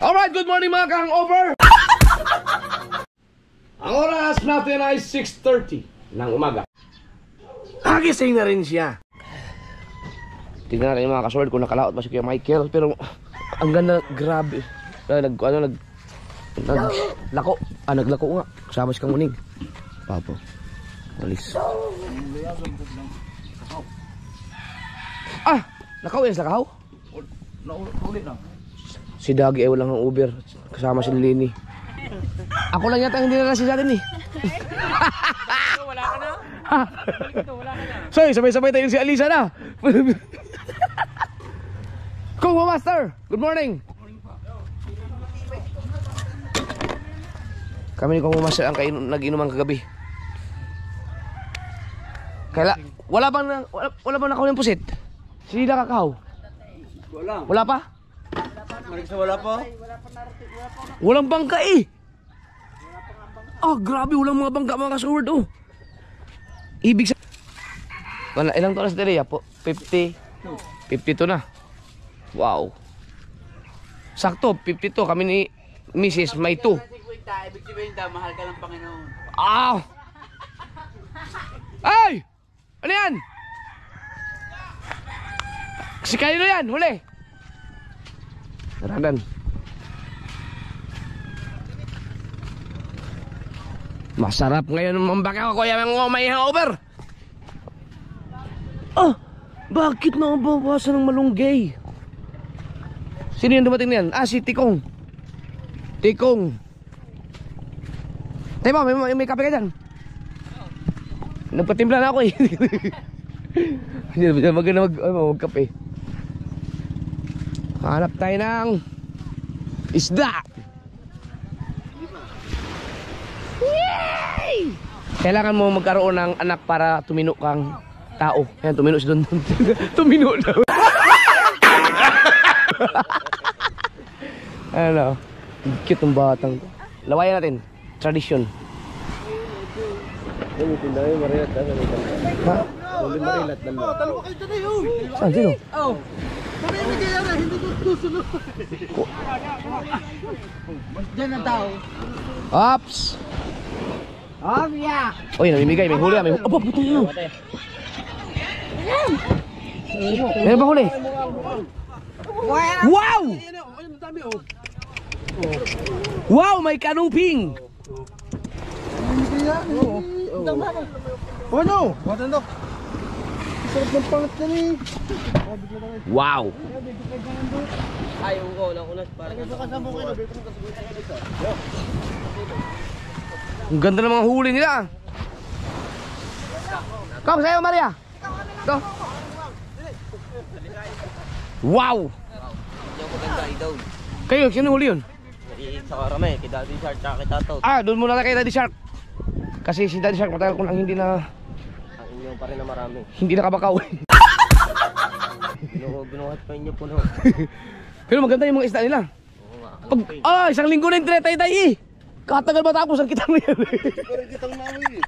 Alright, good morning mga ka-hangover! Ang oras natin ay 6:30 ng umaga. Nagising na rin siya. Tingnan natin mga ka-sword kung nakalaot ba si Kuya Michael. Pero ang ganda, grabe. Naglako. Naglako nga. Kasama si Kang Uning. Papo. Alis. Nakaw yan sa kahaw? Naulit na. Si Dagi ay walang ang Uber. Kasama si Lini. Ako lang yata hindi na nasi sa atin eh. Wala ka na? Wala ka na. Sorry, sabay-sabay tayo si Alisa na. Kung Master, good morning. Kami ni Kung Master ang nag-inuman kagabi. Wala bang nakaw ng pusit? Sili na kakaw? Wala pa? Wala pa? Walang bangka eh. Grabe, walang mga bangka mga ka-sword oh. Ibig sa... Ilang oras dali po? 50? 52 na. Wow. Sakto, 52. Kami ni Mrs. may 2. Ibig sabihin daw, mahal ka ng Panginoon. Ay! Ano yan? Si Kaino yan, huli. Naradan. Masarap ngayon mambaka ko kuya mga may hangover. Bakit nabawasan ng malunggay? Sino yung dumating na yan? Si Tikong. Tikong. Tayo ba, may kape ka dyan? Nagpatimpla na ako eh. Hindi na maganda magkape. Hanap tayo ng isda. Yay! Kailangan mo magkaroon ng anak para tumino kang tao. Ayan, tumino si Don. Tumino daw. Ano? Cute ng batang to. Lawayan natin. Tradition. Ha? Dalawa kayo dyan eh. Saan? Sino? Hindi kaya hindi ko susunod. Diyan ang tao. Ops! Yeah. Uy, namimigay. May huli. Aba, puto yun. Meron ba huli? Wow! Wow, may kanuping! Ano? Matandok. Sarap ng pangat ka ni. Wow! Ay, unas parang Ang ganda ng mga huli nila. Kom, sa'yo Maria. Ito. Wow! Kayo, sino huli yun? sa karami, kay Daddy Shark tsaka kay Tato. Doon muna na kay Daddy Shark. Kasi si Daddy Shark matagal ko nang hindi na... Ang inyo pa rin na marami. Hindi nakabakaw. Binuhat pa inyo puno. Pero maganda yung mga isda nila. Oo nga. Isang linggo na yung tinatay-tay eh. Katagal matapos ang kitang na yan. Parang kitang namin eh.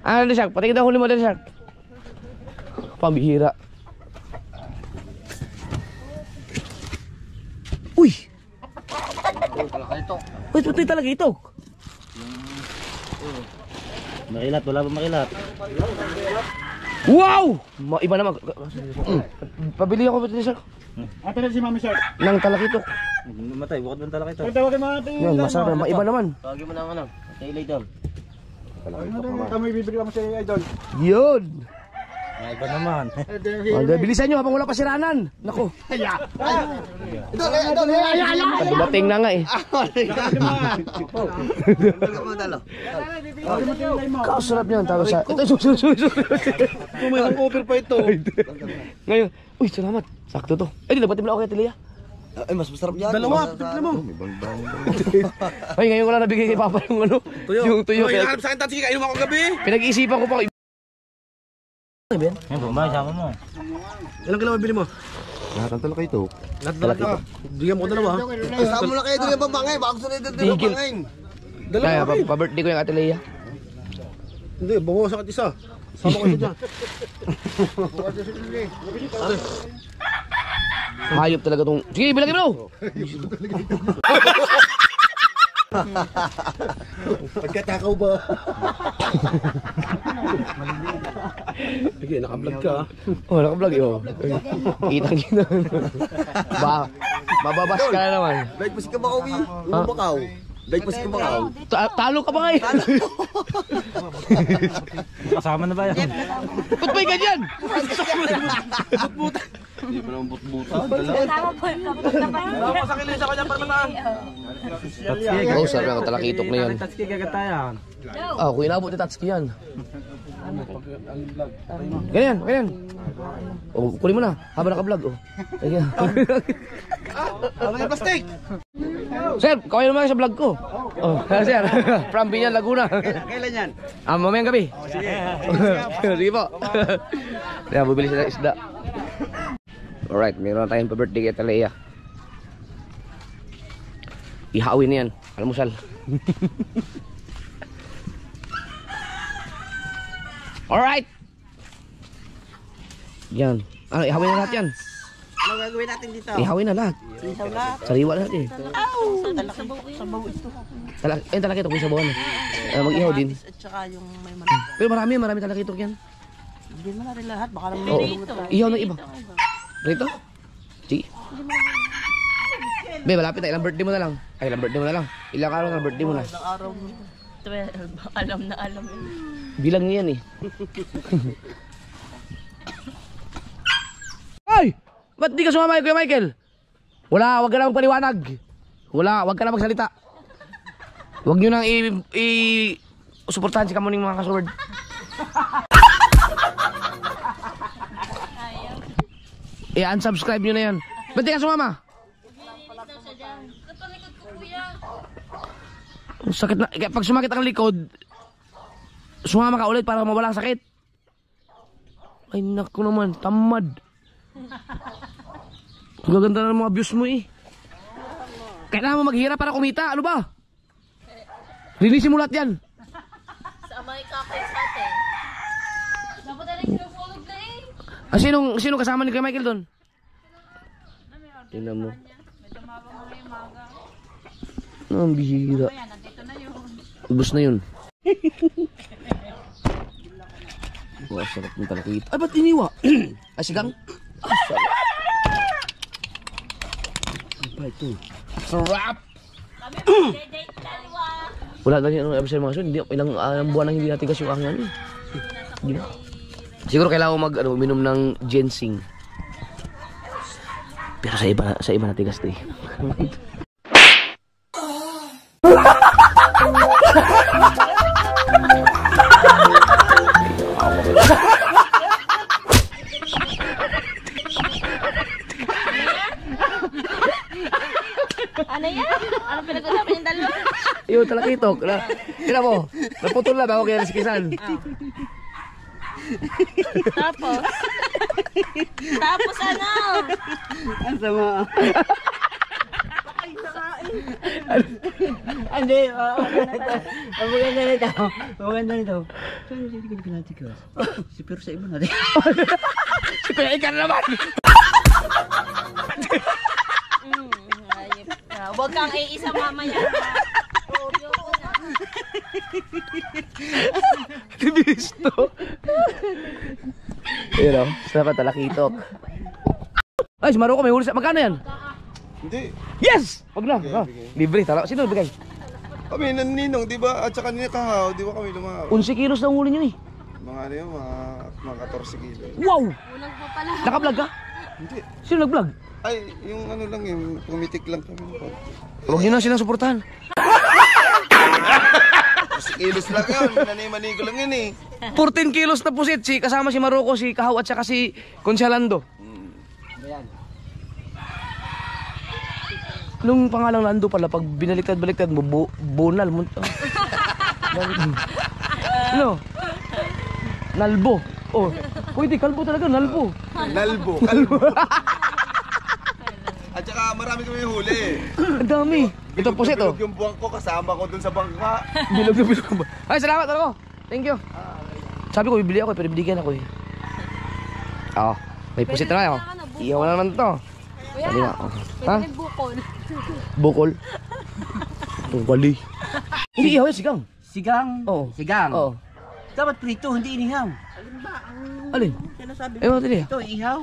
Daddy Shark, patingin daw huli mo Daddy Shark. Pambihira. Uy! Uy, putoy talaga ito. Makilat, wala ba makilat? Wow! Iba naman. Pabili ako Daddy Shark. Ate na si Mami Shark. Nang talakitok. Mamatay, bukod mo talakito. Tawagin mo natin. Yan, masarap. Maiba naman. Tawagin mo na ang ano. Tailay doon. Kami bibigyan mo si Idol. Yun! Maiba naman. Bilisan nyo habang wala pa siranan. Nako. Idol. Dumating na nga eh. Kasarap niyan. Tapos sa... Ito, May hangover pa ito. Ngayon. Uy, salamat. Sakto to. Di dapat timla ako kay Tilia. Ay, mas masarap yan. Dalawa, timpla mo. Ay, ngayon ko lang nabigay kay Papa yung ano. Yung tuyo. Hinahanap sa akin tatsi, kainom ako gabi. Pinag-iisipan ko pa. Yan po, sama mo. Ilang kilo bili mo? Lahat ng talakay ito. Lahat talaga. Bigyan mo ko dalawa. Kasama mo na kayo doon yung pamangay. Baka gusto nito doon yung pamangay. Kaya, pa-birthday ko yung Ate Leia. Hindi, bawasan ka isa. Sama ko siya dyan. Hayop talaga tong... Sige, bilangin mo! Pagkatakaw ba? Sige, naka-vlog ka. Oh, naka-vlog yun. Kitang kita. Mababas ka na naman. Bike mo si Kabakaw eh. Kabakaw. Bike mo si Kabakaw. Talo ka ba ngayon? Kasama na ba yan? Ba't ba'y ganyan? Hindi mo naman butbuta. Tama po yung kapatid na ba? Sa kilin sa kanya para mataan. Oo, sabi ako talakitok na yan. Tatski kagatayan. Ah, kung inabot ni Tatsuki yan. Ganyan, ganyan. O, kunin mo na, habang naka-vlog. O. Ganyan. Ano yung plastic? Sir, kawin naman sa vlog ko. Oh, sir. From Binyan, Laguna. Kailan yan? Mamayang gabi. Sige. Sige po. Kaya bubili sila ng isda. Alright, meron na tayong pa-birthday kay Talea. Ihawin na yan. Almusal. Alright. Yan. Ano, ihawin na lahat yan. Ano gagawin natin dito? Ihawin na lahat. Isaw lahat. Sariwa na natin. Sabaw ito. Talakitok yung sabawan. Mag-ihaw din. At saka yung may manok. Pero marami talakitok yan. Hindi mo natin lahat. Baka naman Oo. malulungot tayo. Ihaw ng iba. Rito? Sige. Be, malapit na. Ilang birthday mo na lang. Ay, ilang birthday mo na lang. Ilang araw na birthday mo na. Ilang araw mo. 12. Alam na alam yun. Bilang niya yan eh. Ay! Ba't di ka sumama, Kuya Michael? Wag ka na magpaliwanag. Wag ka na magsalita. Wag nyo nang suportahan si Kamuning mga kasurward. I-unsubscribe nyo na yan. Ba't di ka sumama? Sakit na. Pag sumakit ang likod, sumama ka ulit para mawala ang sakit. Ay naku naman, tamad. Ang gaganda na ng mga views mo eh. Kailangan mo maghirap para kumita, ano ba? Linisin mo lahat yan. Sa may kakay sa atin. Dapat na rin sinufulog na eh. Ah, sino kasama ni Kuya Michael doon? Tingnan mo. Ang bihira. Ubus na yun. Wah, sarap ng talakita. Ay, ba't iniwa? Ay, sigang? Ah, sarap. Ano ba ito? Sarap! Date dalawa. Wala na rin ano sa mga sunod. Ilang buwan nang hindi natigas yung aking ano. Di ba? Siguro kailangan ko uminom ng ginseng. Pero sa iba natigas to eh. Ano yan? Ano pinag-usapan yung dalawa? Yung talakitok. Tira mo, naputol na bago kaya nasikisan. Tapos ano? Ang sama. Hindi. Ang maganda nito. Ang maganda nito. Saan hindi ko pinatigas? Pero sa iba natin. Si Kuya Ikan naman! Ayip ka. Huwag kang iisa mamaya. Oo, yoko na. Tibilis to. Ayun o, sarap ang talakitok. Ay, si Maruko may huli sa... Magkano yan? Hindi. Yes! Wag na. Libre, tala. Sino nagbigay? Kami naninong, di ba? At saka ninakahaw, di ba kami lumahaw? 11 kilos na ang huli nyo eh. Mga ano yun, mga 14 kilo. Wow! Unang pa pala. Naka-vlog ka? Hindi. Sino nag-vlog? Ay, yung ano lang yun, pumitik lang kami. Huwag nyo na silang suportahan. 14 kilos lang yun, nanay-manigo lang yun eh. 14 kilos na pusit. Kasama si Maruko, si Kahaw at saka si Consialando. Nung pangalang Lando pala, pag binaliktad-baliktad mo, bonal mo. Ano? Nalbo. Oh, pwede, kalbo talaga, nalbo. Nalbo, kalbo. At saka marami kami huli. Ang dami. Ito pusit oh. Bilog yung buwang ko, kasama ko dun sa bangka. Bilog na bilog ba? Ay, salamat ako. Thank you. Sabi ko, bibili ako, pero binigyan ako eh. Oo, may pusit na ako. Iyaw na naman to. Kuya, Sabi nga, oh. Ha? pwede bukol. Bukol? Tungkali. Hindi ihaw yan, sigang. Sigang. Oo. Sigang. Oo. Dapat prito, hindi inihaw. Alin? Sinasabi Eh, mga tili. ito, ihaw.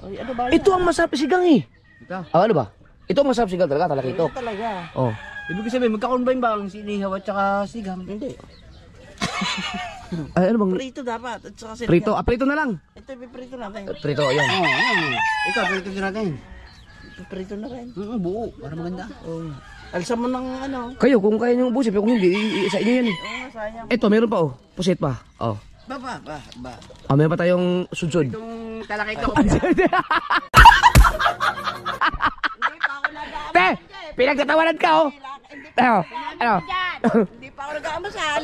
Ay, ano ba? Ito ang masarap na sigang eh. Ito. Ah, ano ba? Ito ang masarap sigang talaga, talakito. Ito talaga. Oh. Ibig sabihin, magka-combine ba ang sinihaw at saka sigang? Hindi. Ay, ano bang? Prito dapat at saka sigang. Prito. Ah, prito na lang. Ito, piprito natin. Prito, ayan. Oo, ayan. Ikaw, prito din natin. Piprito na rin. Buo, para maganda. Oo. Alsa mo ng ano. Kayo, kung kaya nyo ubusin, pero kung hindi, sa inyo yan eh. Oo nga, sayang. Ito, meron pa oh. Pusit pa. Oh. Ba. Ah, meron pa tayong sudsud. Itong talakito. Te! Pinagtatawanan ka oh! Ano? Ano? Hindi pa ako nag-aamasal.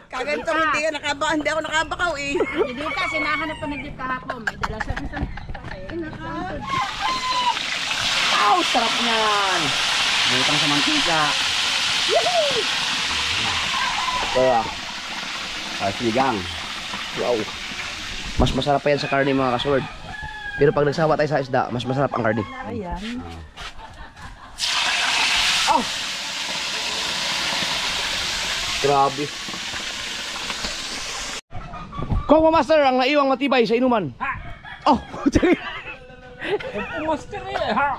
Kaganito, hindi ako nakabakaw eh. Hindi ka, sinahanap pa ng jeep kahapon. May dala sa isang... Wow, sarap niyan. Butang sa mantika. Kaya, Sigang. wow. Mas masarap pa yan sa karne mga kasword. Pero pag nagsawa tayo sa isda, mas masarap ang karne. Ayan. Oh! Grabe. Kung Master ang naiwang matibay sa inuman. Oh! Master eh, ha?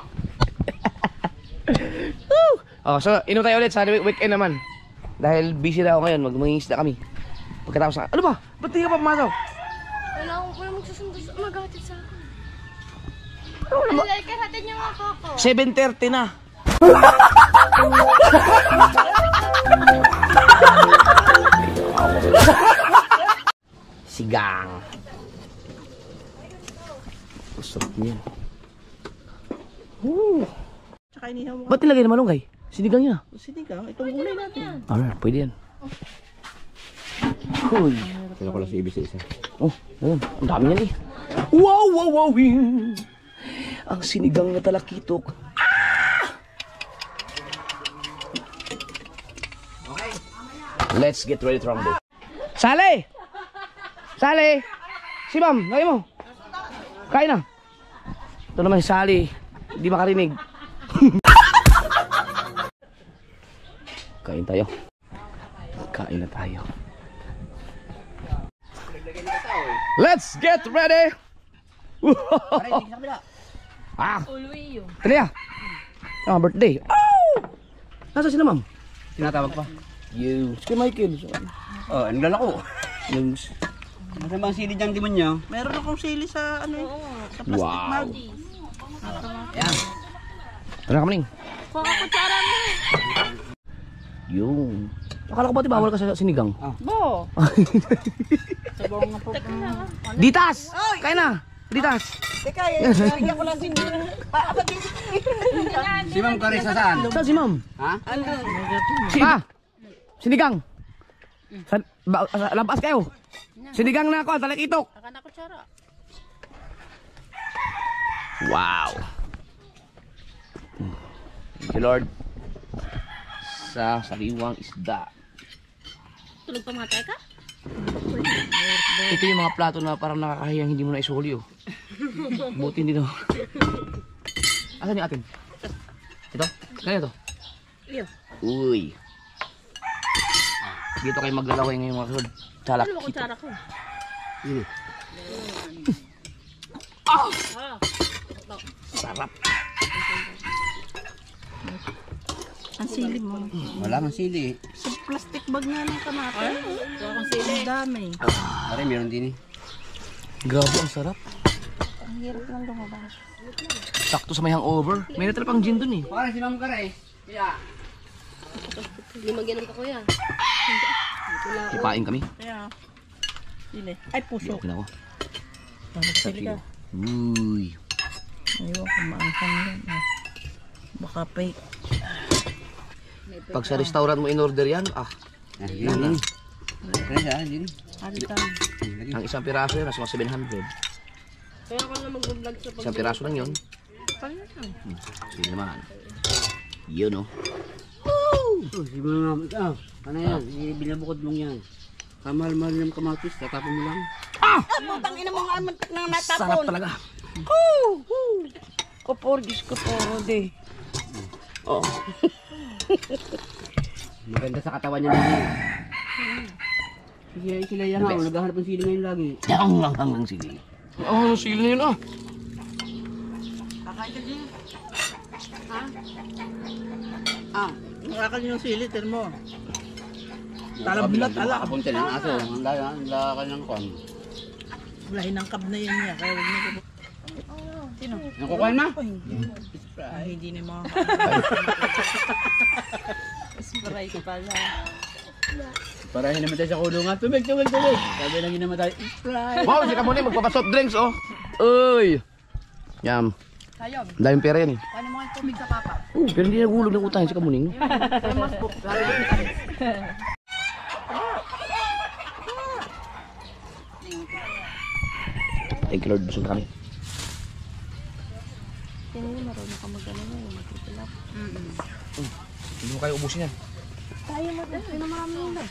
Oh, so inom tayo ulit sa weekend naman. Dahil busy na ako ngayon, magmangingisda kami. Pagkatapos na, ano ba? Ba't di ka pa pumasok? Wala magsusundo sa magatid sa akin. Ay, karatin niyo nga po ako. 7:30 na. Sigang. Sarap niyan. Tsaka inihaw mo. Ba't nilagay na malunggay? Sinigang niya. Sinigang, itong gulay natin. Alright, pwede yan. Uy. Sino ko lang si Ibis isa. Oh, ayun. Ang dami yan eh. Wow, wow, wow. Ang sinigang na talakitok. Let's get ready to rumble. Sali! Sali! Si ma'am, lagay mo. Kain na. Ito naman si Sally. Hindi makarinig. Kain tayo. Kain na tayo. Let's get ready! Ah! Uluwi yun. Kaya! Ah, birthday. Oh! Nasa sila ma'am? Tinatawag pa. You. Si Michael. Oh, ang lalako. Yung... Nasaan ba ang sili dyan, demonyo? Meron akong sili sa ano eh. Sa plastic Wow. mug. Ayan. Tara kamaling. Kuha ka kutsara mo. Yung. Akala ko ba bawal ka sa sinigang? Bo. Ditas! Kain na! Ditas! Teka, bigyan ko lang sili. Si Ma'am Carissa saan? Saan si ma'am? Ha? Ah! Sinigang! Lampas kayo! Sinigang na ako, talakitok! Saka na kutsara. Wow! Thank you Lord sa sariwang isda. Tulog pa mga ka? Ito yung mga plato na parang nakakahiyang hindi mo na isuli oh. Buti hindi no. Asan yung atin? Ito? Kaya ito? Iyo. Uy. Dito kayo maglalaway ngayon mga kasod. Salak. Ano ba kutsara ko? Sarap. Ang sili mo. Wala mang sili. Sa plastic bag nga ng kamatis. Kuha kong sili. Ang dami. Pare, meron din eh. Grabe ang sarap. Ang hirap lang lumabas. Sakto sa may hangover. May natrap ang gin dun eh. Pare, si Ma'am Carissa. Limagyan pa kuya. Kipain kami. Kaya. Sili. Ay, puso. Okay na ako. Sili ka. Uy. Ayaw, kumaangkang yan. Baka fake. Pag sa restaurant mo in order yan, Yan. Carissa, din. Alitan. ang isang piraso yan, nasa mga 700. Kaya ako na mag-vlog sa Isang piraso lang yun. Sige naman. Yun oh. Oh, si Ma'am. Ano yan? Binabukod mong yan. Kamahal-mahal ng kamatis, tatapon mo lang. Putang ina mo nga mantak na natapon. Sarap talaga. ko por, de. Oh. Maganda sa katawan niya din. Sila yan ako, naghahanap ng sili ngayon lagi. Ang sili. Oh, sili na yun ah. Kakain ka din. Ha? Nakakan yung sili, tin mo. Talab na tala. Kapunta ng aso, ang laka ng kon. Lahi ng kab na yan niya. Kaya huwag na ko. Sino? Nakukuha na? Hindi na mga Sprite pala. Parahin naman tayo sa kulungan. Tubig. Sabi lang yun naman tayo, Sprite. Wow, si Kamuning magpapasoft drinks oh. Uy. Yum. Sayom, Daming pera yan eh. paano mo ang tubig sa papa? Pero hindi nagulog ng utang si Kamuning. Thank you Lord, busog na kami. Marunong ka mag-ano na yung magtitulap. Hindi mo kayo ubusin yan. Tayo mag-ano. Sino marami yun lang?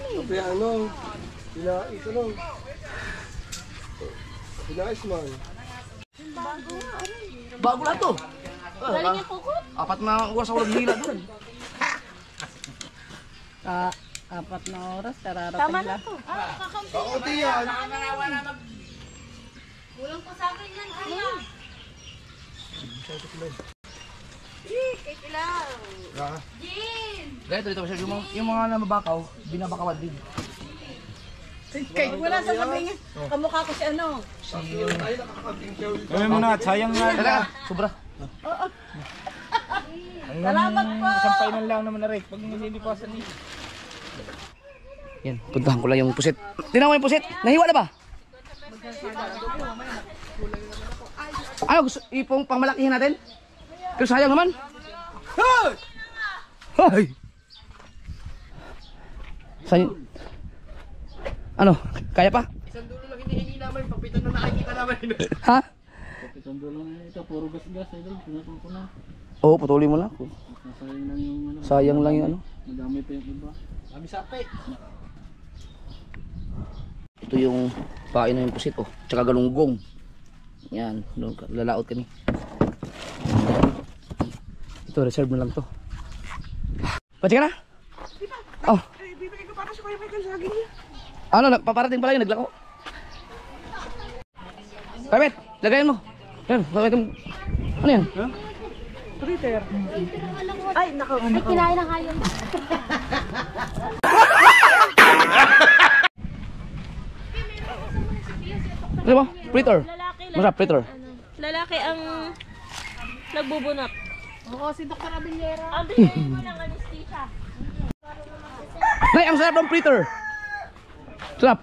Sabi ano, ito lang. Pinais man. Bago lang to. Galing yung kukot. Apat na oras ako naghihila doon. Apat na oras, kararating Tama na lang. to. Kakampi. Kaunti yan. Kulang pa sa akin yan. Kaya. Ikilaw. Ah, Jin! Ganito dito kasi yung mga namabakaw, binabakawan din. Kahit wala sasabihin niya, kamukha ko si ano. gawin mo na, sayang nga. Talaga, sobra. Salamat po! Sampay man lang naman na rin. Pag nililipasan niya. Yan, puntahan ko lang yung pusit. Tingnan mo yung pusit. Nahiwa na ba? Ano, gusto ipong pangmalakihin natin? Pero sayang naman. Hoy! Hoy! Sayang. Ano, kaya pa? Isang dulo lang hinihingi namin. Papitan na nakikita namin. Ha? Itong dulo na ito, puro gas-gas. Pinatong ko na. Oo, patuloy mo lang. Sayang lang yung ano. Sayang lang yung ano. Madami pa yung iba. Kami sape. Ito yung pain na yung pusit, oh. Tsaka galunggong. Yan, lalaot kami. Ito, reserve mo lang to. Pati ka na? Oh. Bibigay ko para sa Kuya Michael saging niya. Ano, paparating pala yung naglako. Kapit, lagayin mo. Yan, lagayin mo. Ano yan? Twitter. Ay, kinain ng hayop. Ano ba? Fritter. Masarap, fritter. Lalaki ang nagbubunot. Oo, si Dr. Abillera. Ang bigyan mo ng anesthesia. Nay, ang sarap ng fritter. Sarap.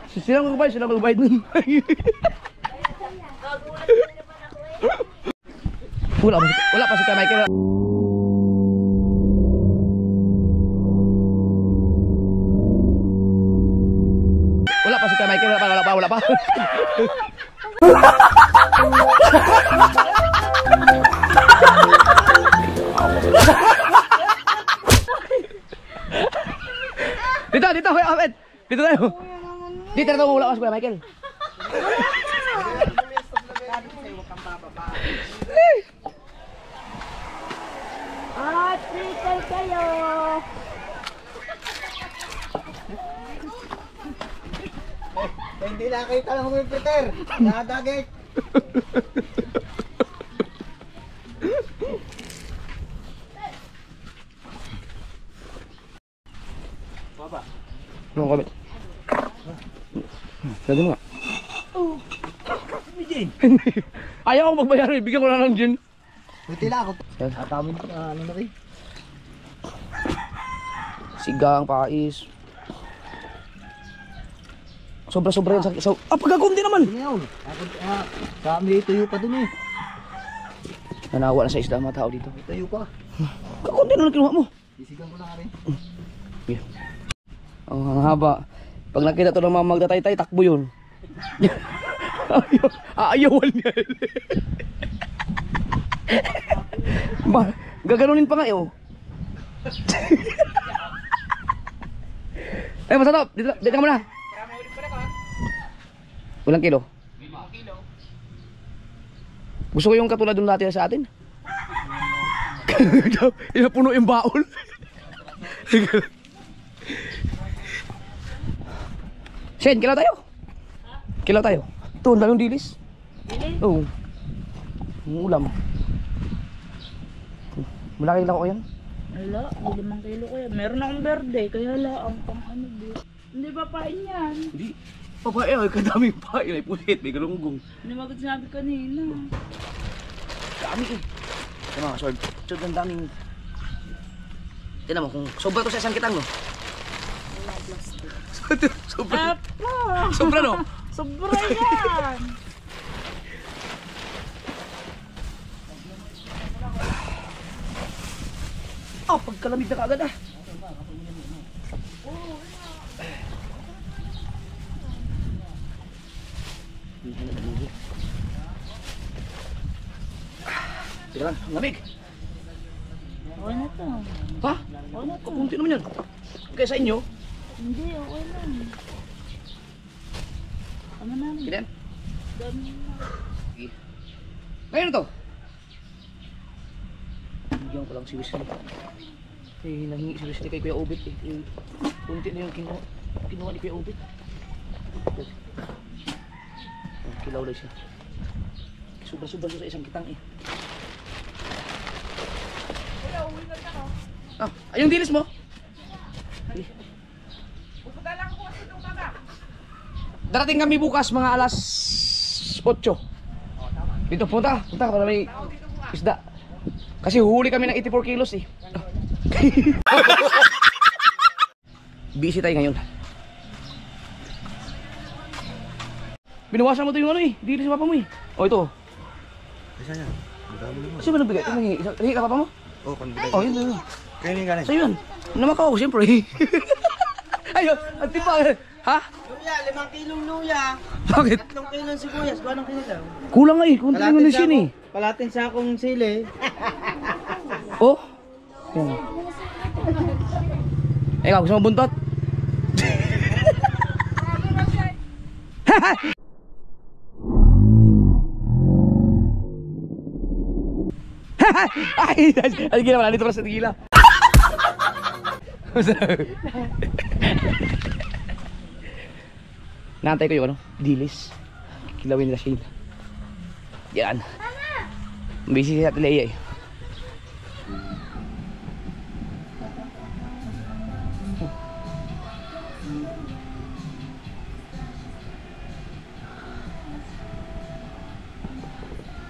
Sila magbayad, sila magbayad nun. Wala pa si Kuya Michael. Wala pa si Kuya Michael, wala pa. Dito, Kuya Ahmed. Dito tayo. Dito na tayo, wala pa si Kuya Michael. Treacle kayo! Hindi nakita lang kung Peter. Nadagit. Ano comment? Sabi mo nga. Ayaw ko magbayaran, bigyan ko na lang dyan. Buti lang ako. Yan. Atamin ano na rin. Sigang, pais. Sobra-sobra yan sa... pagkagum din naman! Ano yun? Kami tuyo pa dun eh. Nanawa na sa isda mga tao dito. Tuyo pa. Kagum din na kinuha mo. Sisigang ko na rin. Yeah. Ang haba. Pag nakita to ng mga magtatay-tay, takbo yun. Aayawan niya. Gaganunin pa nga eh oh. Eh, basta to. Dito ka muna. Marami ulit pala ka. Walang kilo. 5 kilo. Gusto ko yung katulad nung natin sa atin. Inapuno yung baon. Shen, kilaw tayo. Kilaw tayo. Ito, ang daming dilis. Dilis? Oo. Ang ulam. Malaki lang ko yan. Wala, 5 kilo ko yan. Meron akong berde, kaya lang pang ano ba? Hindi ba pain yan? Hindi. Papae, ay kadaming pae. May pusit, may galunggong. Hindi mo agad sinabi kanina. Dami eh. Ito mga sword. Sword ang daming... Tignan mo kung sobra to sa isang kitang no? Sobra. Apa! Sobra no? Sobra yan! Oh, pagkalamig na kaagad ah. Teka lang, ang lamig. Okay na to. Ha? Kapunti naman yan. Kaya sa inyo, Hindi, okay lang. Ano namin? Kidan. Dami na. Ngayon na to. Bigyan ko lang si Wesley. Eh, nanghingi si Wesley kay Kuya Obit eh. Kunti na yung kinuha ni Kuya Obit. Kilaw lang siya. Sobra-sobra sa isang kitang eh. Ah, ayong dilis mo? Pupunta lang ako kasi itong baba. Darating kami bukas mga alas 8. Dito punta para may isda. Kasi huli kami ng 84 kilos eh. Busy tayo ngayon. Binawasan mo to yung ano eh. Dili sa papa mo eh. O ito. Isa yan. Ang dami naman. Kasi ba nagbigay? Ito nangyay. Hingi ka papa mo? Oo, panbigay. O yun. Kaya yung galing. Sa'yo yun. Namakaw ako siyempre. Ayun. Ang tipa. Ha? Luya, 5 kilong luya. Bakit? 3 kilong sibuyas. Gano'ng kilo lang? Kulang nga eh. Kunti lang yung sin eh. Palatin sa akong sili. Oh. Yan. Ikaw, gusto mo buntot? Ay, gila wala dito para sa gila. Naantay ko yung ano, dilis. Kilawin nila Shane. Yan. Busy si Ate Leia eh.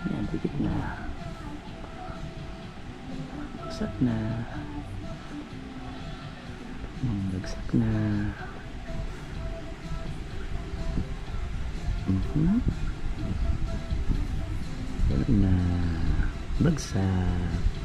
Yan, dikit na. Bagsak na. Bagsak na. Wala na. Bagsak.